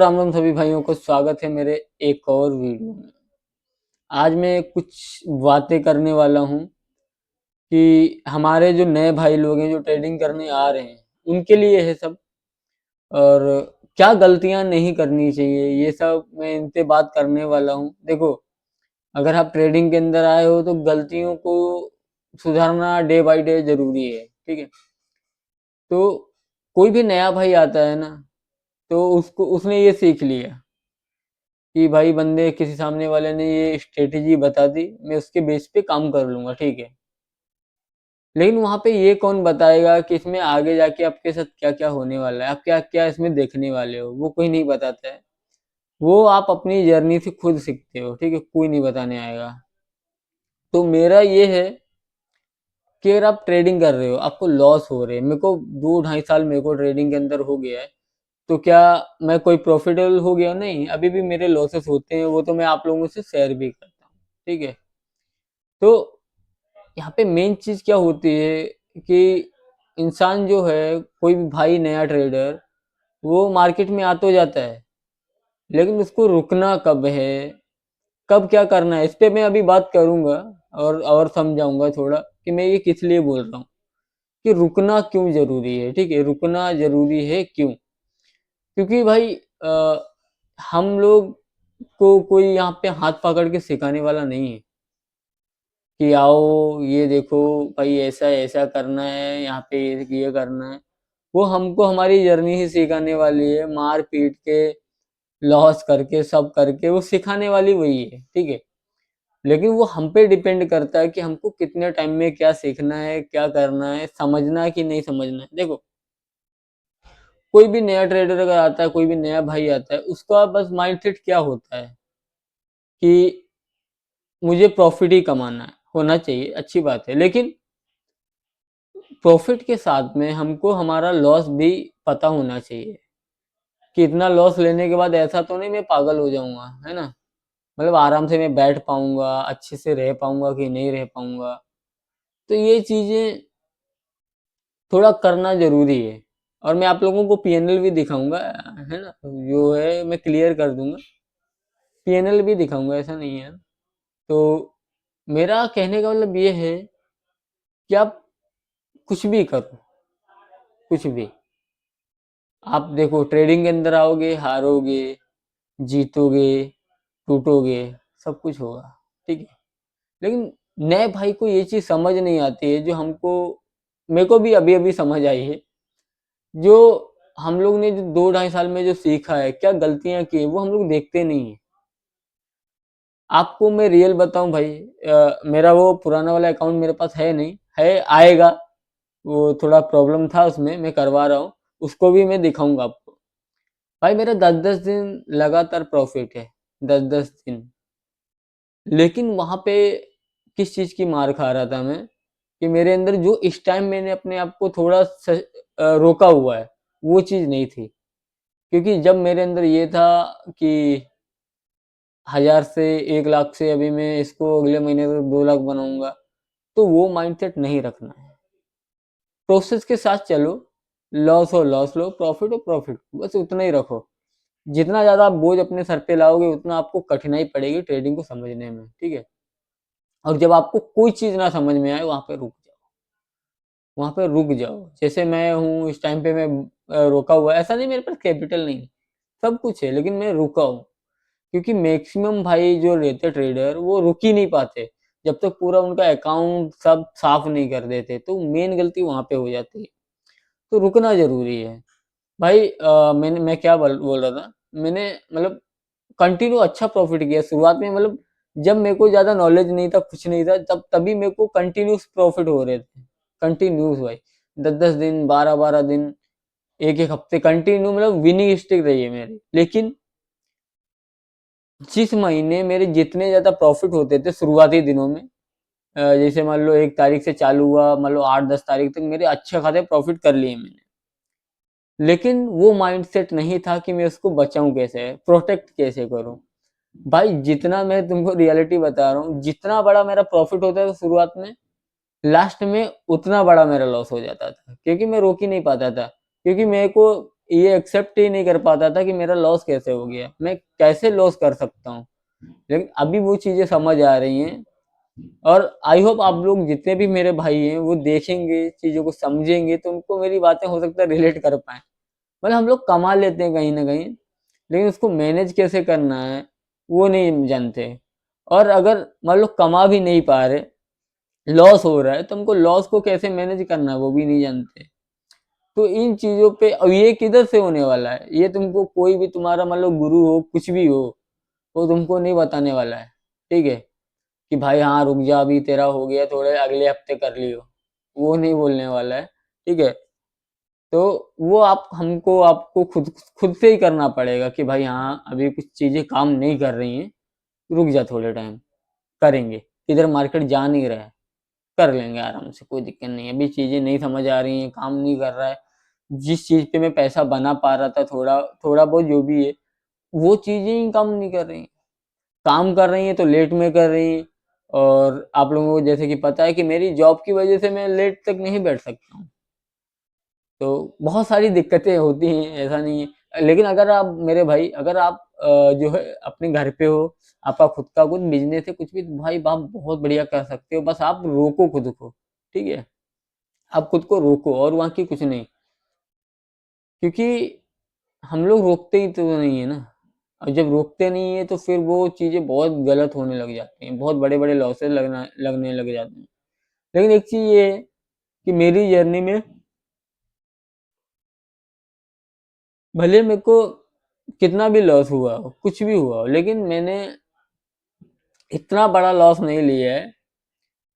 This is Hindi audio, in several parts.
राम राम सभी भाइयों को स्वागत है मेरे एक और वीडियो में। आज मैं कुछ बातें करने वाला हूँ कि हमारे जो नए भाई लोग हैं जो ट्रेडिंग करने आ रहे हैं उनके लिए है सब, और क्या गलतियां नहीं करनी चाहिए ये सब मैं इनसे बात करने वाला हूँ। देखो, अगर आप ट्रेडिंग के अंदर आए हो तो गलतियों को सुधारना डे बाय डे जरूरी है, ठीक है। तो कोई भी नया भाई आता है ना, तो उसको उसने ये सीख लिया कि भाई बंदे किसी सामने वाले ने ये स्ट्रेटेजी बता दी, मैं उसके बेस पे काम कर लूंगा, ठीक है। लेकिन वहां पे ये कौन बताएगा कि इसमें आगे जाके आपके साथ क्या क्या होने वाला है, आप क्या क्या इसमें देखने वाले हो, वो कोई नहीं बताता है। वो आप अपनी जर्नी से खुद सीखते हो, ठीक है, कोई नहीं बताने आएगा। तो मेरा ये है कि अगर आप ट्रेडिंग कर रहे हो, आपको लॉस हो रहे हैं, मेरे को 2 ढाई साल मेरे को ट्रेडिंग के अंदर हो गया है, तो क्या मैं कोई प्रॉफिटेबल हो गया? नहीं, अभी भी मेरे लॉसेस होते हैं, वो तो मैं आप लोगों से शेयर भी करता हूँ, ठीक है। तो यहाँ पे मेन चीज क्या होती है कि इंसान जो है, कोई भी भाई नया ट्रेडर, वो मार्केट में आ तो जाता है, लेकिन उसको रुकना कब है, कब क्या करना है, इस पे मैं अभी बात करूंगा और समझाऊंगा थोड़ा कि मैं ये किस लिए बोल रहा हूँ कि रुकना क्यों जरूरी है, ठीक है। रुकना जरूरी है क्यों? क्योंकि भाई हम लोग को कोई यहाँ पे हाथ पकड़ के सिखाने वाला नहीं है कि आओ ये देखो भाई, ऐसा ऐसा करना है, यहाँ पे ये करना है। वो हमको हमारी जर्नी ही सिखाने वाली है, मार पीट के, लॉस करके, सब करके वो सिखाने वाली वही है, ठीक है। लेकिन वो हम पे डिपेंड करता है कि हमको कितने टाइम में क्या सीखना है, क्या करना है, समझना है कि नहीं समझना है। देखो, कोई भी नया ट्रेडर अगर आता है, कोई भी नया भाई आता है, उसका बस माइंडसेट क्या होता है कि मुझे प्रॉफिट ही कमाना है, होना चाहिए, अच्छी बात है। लेकिन प्रॉफिट के साथ में हमको हमारा लॉस भी पता होना चाहिए कि इतना लॉस लेने के बाद ऐसा तो नहीं मैं पागल हो जाऊंगा, है ना। मतलब आराम से मैं बैठ पाऊंगा, अच्छे से रह पाऊंगा कि नहीं रह पाऊंगा। तो ये चीजें थोड़ा करना जरूरी है। और मैं आप लोगों को पीएनएल भी दिखाऊंगा, है ना, जो है मैं क्लियर कर दूंगा, पीएनएल भी दिखाऊंगा, ऐसा नहीं है। तो मेरा कहने का मतलब ये है कि आप कुछ भी करो, कुछ भी। आप देखो, ट्रेडिंग के अंदर आओगे, हारोगे, जीतोगे, टूटोगे, सब कुछ होगा, ठीक है। लेकिन नए भाई को ये चीज समझ नहीं आती है, जो हमको, मेरे को भी अभी अभी समझ आई है। जो हम लोग ने जो 2 ढाई साल में जो सीखा है, क्या गलतियां की है, वो हम लोग देखते नहीं है। आपको मैं रियल बताऊं भाई, मेरा वो पुराना वाला अकाउंट मेरे पास है नहीं है, आएगा। वो थोड़ा प्रॉब्लम था उसमें, मैं करवा रहा हूँ, उसको भी मैं दिखाऊंगा आपको। भाई मेरा 10-10 दिन लगातार प्रॉफिट है, 10-10 दिन। लेकिन वहां पे किस चीज की मार खा रहा था मैं, कि मेरे अंदर जो इस टाइम मैंने अपने आप को थोड़ा रोका हुआ है, वो चीज नहीं थी। क्योंकि जब मेरे अंदर ये था कि 1000 से 1 लाख से अभी मैं इसको अगले महीने तक 2 लाख बनाऊंगा, तो वो माइंडसेट नहीं रखना है। प्रोसेस के साथ चलो, लॉस हो लॉस लो, प्रॉफिट हो प्रॉफिट, बस उतना ही रखो। जितना ज्यादा आप बोझ अपने सर पे लाओगे, उतना आपको कठिनाई पड़ेगी ट्रेडिंग को समझने में, ठीक है। और जब आपको कोई चीज ना समझ में आए, वहां पे रुक जाओ, वहां पे रुक जाओ। जैसे मैं हूँ इस टाइम पे, मैं रोका हुआ है। ऐसा नहीं मेरे पास कैपिटल नहीं, सब कुछ है, लेकिन मैं रुका हूँ। क्योंकि मैक्सिमम भाई जो रहते ट्रेडर, वो रुक ही नहीं पाते जब तक पूरा उनका अकाउंट सब साफ नहीं कर देते। तो मेन गलती वहां पे हो जाती है। तो रुकना जरूरी है भाई। मैं क्या बोल रहा था, मैंने मतलब कंटिन्यू अच्छा प्रॉफिट किया शुरुआत में। मतलब जब मेरे को ज्यादा नॉलेज नहीं था, कुछ नहीं था, तब तभी मेरे को कंटिन्यूस प्रॉफिट हो रहे थे, कंटिन्यूस भाई। 10-10 दिन, 12-12 दिन, एक एक हफ्ते कंटिन्यू, मतलब विनिंग स्ट्रिक रही है मेरी। लेकिन जिस महीने मेरे जितने ज्यादा प्रॉफिट होते थे शुरुआती दिनों में, जैसे मान लो 1 तारीख से चालू हुआ, मान लो 8-10 तारीख तक मेरे अच्छे खासे प्रॉफिट कर लिए मैंने। लेकिन वो माइंडसेट नहीं था कि मैं उसको बचाऊं कैसे, प्रोटेक्ट कैसे करूं। भाई जितना मैं तुमको रियलिटी बता रहा हूँ, जितना बड़ा मेरा प्रॉफिट होता था शुरुआत में, लास्ट में उतना बड़ा मेरा लॉस हो जाता था, क्योंकि मैं रोक ही नहीं पाता था। क्योंकि मेरे को ये एक्सेप्ट ही नहीं कर पाता था कि मेरा लॉस कैसे हो गया, मैं कैसे लॉस कर सकता हूँ। लेकिन अभी वो चीज़ें समझ आ रही हैं, और आई होप आप लोग जितने भी मेरे भाई हैं वो देखेंगे, चीज़ों को समझेंगे, तो उनको मेरी बातें हो सकता है रिलेट कर पाएँ। मतलब हम लोग कमा लेते हैं कहीं न कहीं, लेकिन उसको मैनेज कैसे करना है, वो नहीं जानते। और अगर मान लो कमा भी नहीं पा रहे, लॉस हो रहा है, तो हमको लॉस को कैसे मैनेज करना है, वो भी नहीं जानते। तो इन चीज़ों पे, और ये किधर से होने वाला है, ये तुमको कोई भी तुम्हारा मान लो गुरु हो, कुछ भी हो, वो तुमको नहीं बताने वाला है, ठीक है? कि भाई हाँ रुक जा, अभी तेरा हो गया, थोड़े अगले हफ्ते कर लियो, वो नहीं बोलने वाला है, ठीक है? तो वो आप हमको आपको खुद खुद से ही करना पड़ेगा कि भाई हाँ अभी कुछ चीज़ें काम नहीं कर रही हैं, रुक जा थोड़े टाइम, करेंगे। इधर मार्केट जा नहीं रहा है, कर लेंगे आराम से, कोई दिक्कत नहीं है। अभी चीज़ें नहीं समझ आ रही हैं, काम नहीं कर रहा है, जिस चीज़ पे मैं पैसा बना पा रहा था, थोड़ा थोड़ा बहुत जो भी है, वो चीज़ें ही काम नहीं कर रही हैं। काम कर रही हैं तो लेट में कर रही हैं, और आप लोगों को जैसे कि पता है कि मेरी जॉब की वजह से मैं लेट तक नहीं बैठ सकता हूँ। तो बहुत सारी दिक्कतें होती हैं, ऐसा नहीं है। लेकिन अगर आप मेरे भाई, अगर आप जो है अपने घर पे हो, आपका खुद का कुछ बिज़नेस है, कुछ भी, तो भाई आप बहुत बढ़िया कर सकते हो, बस आप रोको खुद को, ठीक है? आप खुद को रोको, और वहाँ की कुछ नहीं। क्योंकि हम लोग रोकते ही तो नहीं है ना, और जब रोकते नहीं है तो फिर वो चीज़ें बहुत गलत होने लग जाती हैं, बहुत बड़े-बड़े लॉसेस लगने लग जाते हैं। लेकिन एक चीज़ ये है कि मेरी जर्नी में भले मेरे को कितना भी लॉस हुआ हो, कुछ भी हुआ हो, लेकिन मैंने इतना बड़ा लॉस नहीं लिया है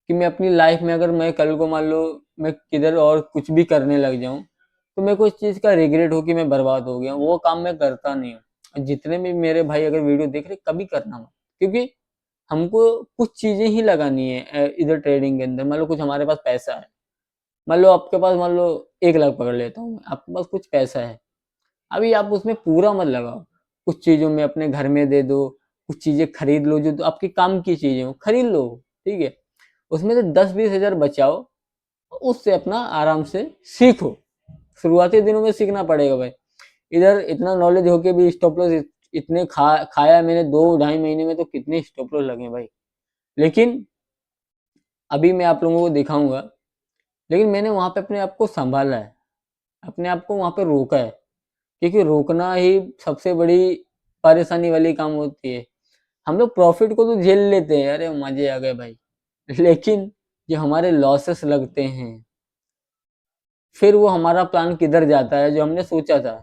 कि मैं अपनी लाइफ में, अगर मैं कल को मान लो मैं किधर और कुछ भी करने लग जाऊं, तो मेरे को इस चीज़ का रिग्रेट हो कि मैं बर्बाद हो गया, वो काम मैं करता नहीं हूँ। और जितने भी मेरे भाई अगर वीडियो देख रहे, कभी करना मत, क्योंकि हमको कुछ चीज़ें ही लगानी है इधर ट्रेडिंग के अंदर। मान लो कुछ हमारे पास पैसा है, मान लो आपके पास, मान लो 1 लाख पकड़ लेता हूँ, आपके पास कुछ पैसा है, अभी आप उसमें पूरा मत लगाओ, कुछ चीज़ों में अपने घर में दे दो, कुछ चीज़ें खरीद लो जो तो आपके काम की चीज़ें हो, खरीद लो, ठीक है? उसमें से 10-20 हज़ार बचाओ, उससे अपना आराम से सीखो। शुरुआती दिनों में सीखना पड़ेगा भाई। इधर इतना नॉलेज होके भी स्टॉप लॉस इतने खाया मैंने, 2 ढाई महीने में तो कितने स्टॉप लॉस लगे भाई। लेकिन अभी मैं आप लोगों को दिखाऊंगा, लेकिन मैंने वहां पे अपने आप को संभाला है, अपने आप को वहां पे रोका है, क्योंकि रोकना ही सबसे बड़ी परेशानी वाली काम होती है। हम लोग प्रॉफिट को तो झेल लेते हैं, अरे मजे आ गए भाई, लेकिन जो हमारे लॉसेस लगते हैं, फिर वो हमारा प्लान किधर जाता है, जो हमने सोचा था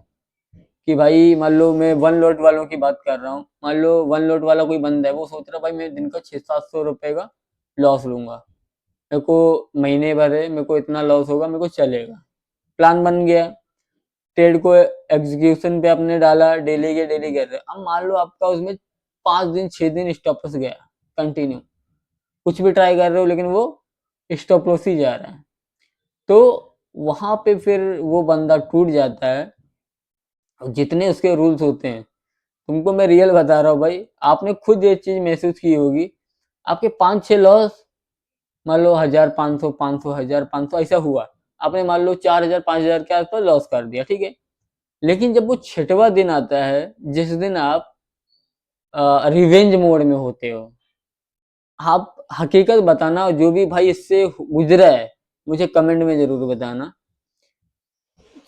कि भाई मान लो मैं 1 लॉट वालों की बात कर रहा हूँ, मान लो 1 लॉट वाला कोई बंदा है, वो सोच रहा है भाई मैं दिन का 600-700 रुपए का लॉस लूंगा, मेरे को महीने भर है, मेरे को इतना लॉस होगा, मेरे को चलेगा, प्लान बन गया, ट्रेड को एग्जीक्यूशन पे आपने डाला, डेली के डेली कर रहे हो। अब मान लो आपका उसमें 5 दिन 6 दिन स्टॉप लॉस गया कंटिन्यू, कुछ भी ट्राई कर रहे हो लेकिन वो स्टॉप लॉस ही जा रहा है, तो वहां पे फिर वो बंदा टूट जाता है। और जितने उसके रूल्स होते हैं, तुमको मैं रियल बता रहा हूँ भाई, आपने खुद ये चीज महसूस की होगी, आपके 5-6 लॉस, मान लो 1,500 500 1,500 ऐसा हुआ, आपने मान लो 4,000 5,000 के आसपास लॉस कर दिया, ठीक है? लेकिन जब वो छठवां दिन आता है, जिस दिन आप रिवेंज मोड में होते हो, आप हकीकत बताना, जो भी भाई इससे गुजरा है मुझे कमेंट में जरूर बताना,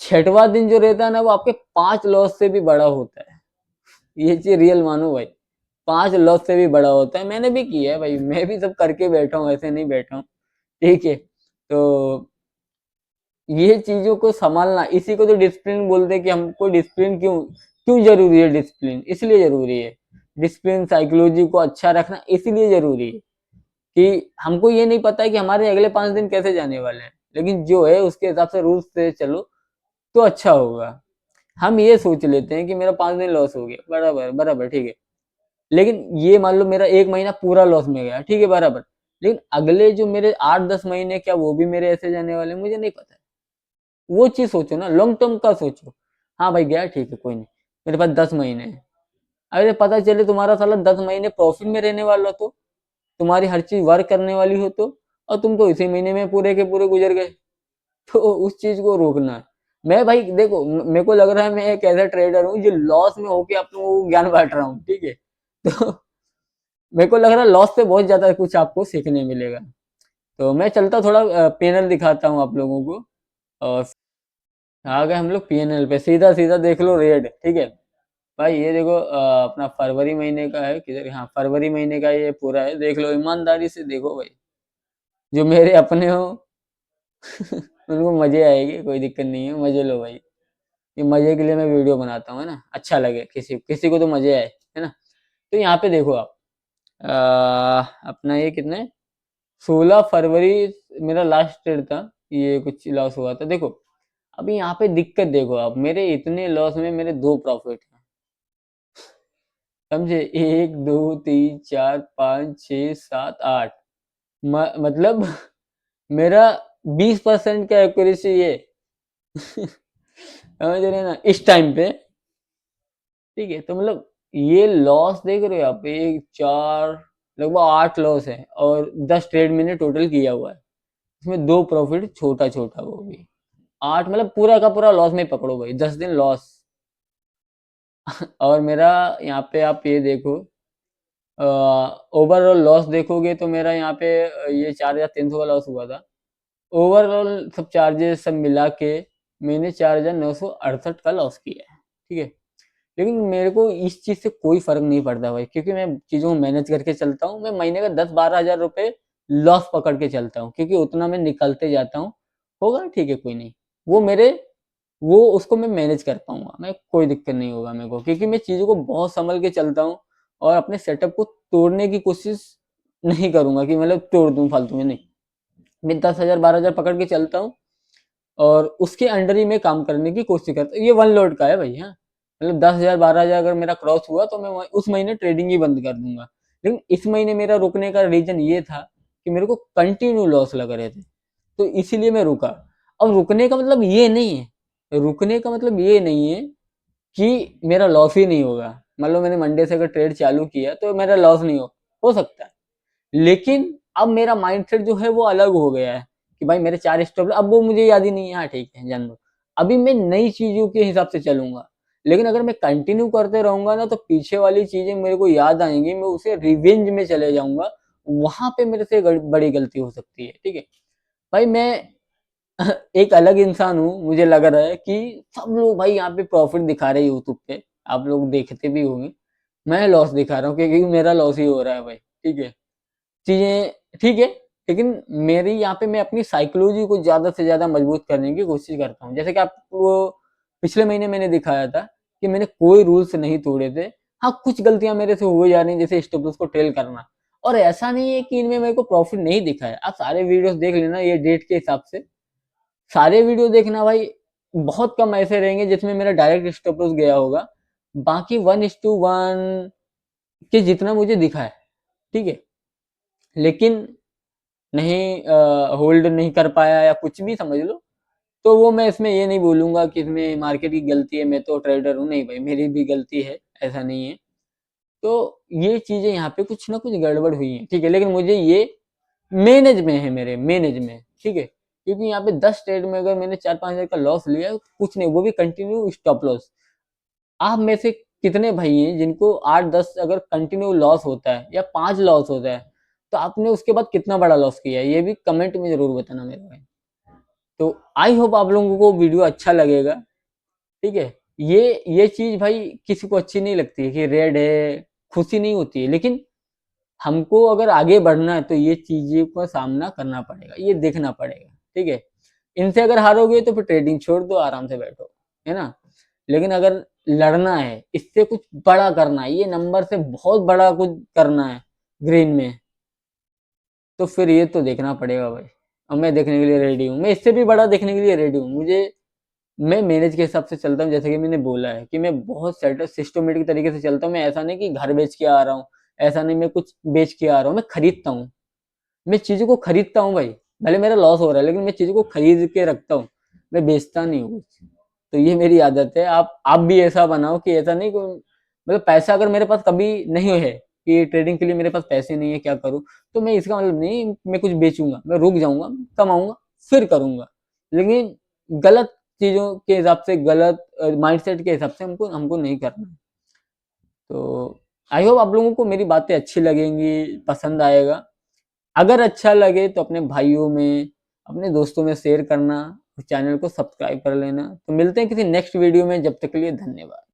छठवां दिन जो रहता है ना, वो आपके 5 लॉस से भी बड़ा होता है। ये चीज रियल मानो भाई, 5 लॉस से भी बड़ा होता है। मैंने भी किया है भाई, मैं भी सब करके बैठा हूँ, ऐसे नहीं बैठा हूँ, ठीक है? तो ये चीजों को संभालना, इसी को तो डिसिप्लिन बोलते हैं, कि हमको डिसिप्लिन क्यों क्यों जरूरी है। डिसिप्लिन इसलिए जरूरी है, डिसिप्लिन साइकोलॉजी को अच्छा रखना इसलिए जरूरी है कि हमको ये नहीं पता है कि हमारे अगले 5 दिन कैसे जाने वाले हैं, लेकिन जो है उसके हिसाब से रूल्स से चलो तो अच्छा होगा। हम ये सोच लेते हैं कि मेरा 5 दिन लॉस हो गया, बराबर बराबर, ठीक है, लेकिन ये मान लो मेरा 1 महीना पूरा लॉस में गया, ठीक है, बराबर, लेकिन अगले जो मेरे 8-10 महीने, क्या वो भी मेरे ऐसे जाने वाले हैं, मुझे नहीं पता है। वो चीज सोचो ना, लॉन्ग टर्म का सोचो। हाँ भाई गया, ठीक है, कोई नहीं, मेरे पास 10 महीने हैं। अगर पता चले तुम्हारा साला 10 महीने प्रॉफिट में रहने वाला, तो तुम्हारी हर चीज वर्क करने वाली हो, तो और तुम तो इसी महीने में पूरे के पूरे गुजर गए, तो उस चीज को रोकना है। मैं भाई देखो मेरे को लग रहा है मैं एक ऐसा ट्रेडर हूँ जो लॉस में होके आप लोगों को ज्ञान बांट रहा हूँ, ठीक है। तो मेरे को लग रहा है लॉस से बहुत ज्यादा कुछ आपको सीखने मिलेगा। तो मैं चलता थोड़ा पैनल दिखाता हूँ आप लोगों को। और आ गए हम लोग पीएनएल पे, सीधा सीधा देख लो रेट, ठीक है। भाई ये देखो अपना फरवरी महीने का है किधर, हाँ फरवरी महीने का ये पूरा है, देख लो ईमानदारी से देखो भाई। जो मेरे अपने हो उनको मजे आएगी, कोई दिक्कत नहीं है, मजे लो भाई। ये मजे के लिए मैं वीडियो बनाता हूँ, है ना, अच्छा लगे किसी किसी को तो मजे आए, है ना। तो यहाँ पे देखो आप अपना ये कितने 16 फरवरी मेरा लास्ट ट्रेड था, ये कुछ लॉस हुआ था देखो। अभी यहाँ पे दिक्कत देखो आप, मेरे इतने लॉस में मेरे दो प्रॉफिट हैं, समझे। 1 2 3 4 5 6 7 8, मतलब मेरा 20% का एक्यूरेसी है समझ रहे हैं ना इस टाइम पे, ठीक है। तो मतलब ये लॉस देख रहे हो आप, एक चार लगभग 8 लॉस है, और 10 ट्रेड मैंने टोटल किया हुआ है, इसमें दो प्रॉफिट छोटा छोटा, वो भी 8, मतलब पूरा का पूरा लॉस में पकड़ो भाई, 10 दिन लॉस। और मेरा यहाँ पे आप ये देखो ओवरऑल लॉस देखोगे तो मेरा यहाँ पे ये 4,300 का लॉस हुआ था। ओवरऑल सब चार्जेस सब मिला के मैंने 4,968 का लॉस किया है, ठीक है। लेकिन मेरे को इस चीज़ से कोई फर्क नहीं पड़ता भाई, क्योंकि मैं चीज़ों को मैनेज करके चलता हूँ। मैं महीने का 10-12 हज़ार रुपये लॉस पकड़ के चलता हूँ, क्योंकि उतना मैं निकलते जाता हूँ। होगा ठीक है, कोई नहीं, वो मेरे वो उसको मैं मैनेज कर पाऊंगा, मैं कोई दिक्कत नहीं होगा मेरे को, क्योंकि मैं चीज़ों को बहुत संभल के चलता हूँ। और अपने सेटअप को तोड़ने की कोशिश नहीं करूंगा कि मतलब तोड़ दूं फालतू में, नहीं। मैं 10 हज़ार 12 हज़ार पकड़ के चलता हूँ, और उसके अंडर ही मैं काम करने की कोशिश करता हूँ। ये वन लोड का है भाई, हाँ। मतलब 10 हज़ार 12 हज़ार अगर मेरा क्रॉस हुआ तो मैं उस महीने ट्रेडिंग ही बंद कर दूंगा। लेकिन इस महीने मेरा रुकने का रीजन ये था कि मेरे को कंटिन्यू लॉस लग रहे थे, तो इसीलिए मैं रुका। अब रुकने का मतलब ये नहीं है, रुकने का मतलब ये नहीं है कि मेरा लॉस ही नहीं होगा। मान लो मैंने मंडे से अगर ट्रेड चालू किया तो मेरा लॉस नहीं हो सकता है। लेकिन अब मेरा माइंडसेट जो है वो अलग हो गया है कि भाई मेरे 4 स्टॉप, अब वो मुझे याद ही नहीं है, हाँ ठीक है जान दो। अभी मैं नई चीजों के हिसाब से चलूंगा। लेकिन अगर मैं कंटिन्यू करते रहूंगा ना, तो पीछे वाली चीजें मेरे को याद आएंगी, मैं उसे रिवेंज में चले जाऊंगा। वहां पे मेरे से बड़ी गलती हो सकती है, ठीक है। भाई मैं एक अलग इंसान हूँ, मुझे लग रहा है कि सब लोग भाई यहाँ पे प्रॉफिट दिखा रहे हैं यूट्यूब पे, आप लोग देखते भी होंगे। मैं लॉस दिखा रहा हूँ क्योंकि मेरा लॉस ही हो रहा है भाई, ठीक है। चीजें ठीक है, लेकिन मेरी यहाँ पे मैं अपनी साइकोलॉजी को ज्यादा से ज्यादा मजबूत करने की कोशिश करता हूँ। जैसे कि आपको पिछले महीने मैंने दिखाया था कि मैंने कोई रूल्स नहीं तोड़े थे। हाँ कुछ गलतियां मेरे से हो जा रही हैं, जैसे स्टॉप लॉस को ट्रेल करना। और ऐसा नहीं है कि इनमें मेरे को प्रॉफिट नहीं दिखा है, आप सारे वीडियोस देख लेना ये डेट के हिसाब से, सारे वीडियो देखना भाई। बहुत कम ऐसे रहेंगे जिसमें मेरा डायरेक्ट स्टॉप लॉस गया होगा। बाकी 1:1 के जितना मुझे दिखा है, ठीक है। लेकिन नहीं होल्ड नहीं कर पाया या कुछ भी समझ लो, तो वो मैं इसमें ये नहीं बोलूंगा कि इसमें मार्केट की गलती है, मैं तो ट्रेडर हूँ, नहीं भाई मेरी भी गलती है, ऐसा नहीं है। तो ये चीजें यहाँ पे कुछ ना कुछ गड़बड़ हुई है, ठीक है। लेकिन मुझे ये मैनेज में है, मेरे मैनेज में, ठीक है। क्योंकि यहाँ पे 10 ट्रेड में अगर मैंने 4-5 हज़ार का लॉस लिया है, कुछ नहीं, वो भी कंटिन्यू स्टॉप लॉस। आप में से कितने भाई हैं जिनको 8-10 अगर कंटिन्यू लॉस होता है या 5 लॉस होता है, तो आपने उसके बाद कितना बड़ा लॉस किया है, ये भी कमेंट में जरूर बताना मेरे भाई। तो आई होप आप लोगों को वीडियो अच्छा लगेगा, ठीक है। ये चीज भाई किसी को अच्छी नहीं लगती है कि रेड है, खुशी नहीं होती है। लेकिन हमको अगर आगे बढ़ना है तो ये चीजों का सामना करना पड़ेगा, ये देखना पड़ेगा, ठीक है। इनसे अगर हारोगे तो फिर ट्रेडिंग छोड़ दो, आराम से बैठो, है ना। लेकिन अगर लड़ना है, इससे कुछ बड़ा करना है, ये नंबर से बहुत बड़ा कुछ करना है ग्रीन में, तो फिर ये तो देखना पड़ेगा भाई। और मैं देखने के लिए रेडी हूँ, मैं इससे भी बड़ा देखने के लिए रेडी हूँ। मैं मैनेज के हिसाब से चलता हूँ, जैसे कि मैंने बोला है कि मैं बहुत सिस्टमेटिक तरीके से चलता हूँ। मैं ऐसा नहीं कि घर बेच के आ रहा हूँ, ऐसा नहीं मैं कुछ बेच के आ रहा हूँ, मैं खरीदता हूँ। मैं चीज़ों को खरीदता हूँ भाई, भले मेरा लॉस हो रहा है लेकिन मैं चीज़ों को खरीद के रखता हूँ, मैं बेचता नहीं हूँ कुछ। तो ये मेरी आदत है, आप भी ऐसा बनाओ कि ऐसा नहीं मतलब पैसा अगर मेरे पास कभी नहीं है कि ट्रेडिंग के लिए मेरे पास पैसे नहीं है क्या करूँ, तो मैं इसका मतलब नहीं मैं कुछ बेचूंगा, मैं रुक जाऊंगा, कमाऊंगा, फिर करूंगा। लेकिन गलत चीज़ों के हिसाब से, गलत माइंडसेट के हिसाब से हमको नहीं करना है। तो आई होप आप लोगों को मेरी बातें अच्छी लगेंगी, पसंद आएगा। अगर अच्छा लगे तो अपने भाइयों में, अपने दोस्तों में शेयर करना, चैनल को सब्सक्राइब कर लेना। तो मिलते हैं किसी नेक्स्ट वीडियो में, जब तक के लिए धन्यवाद।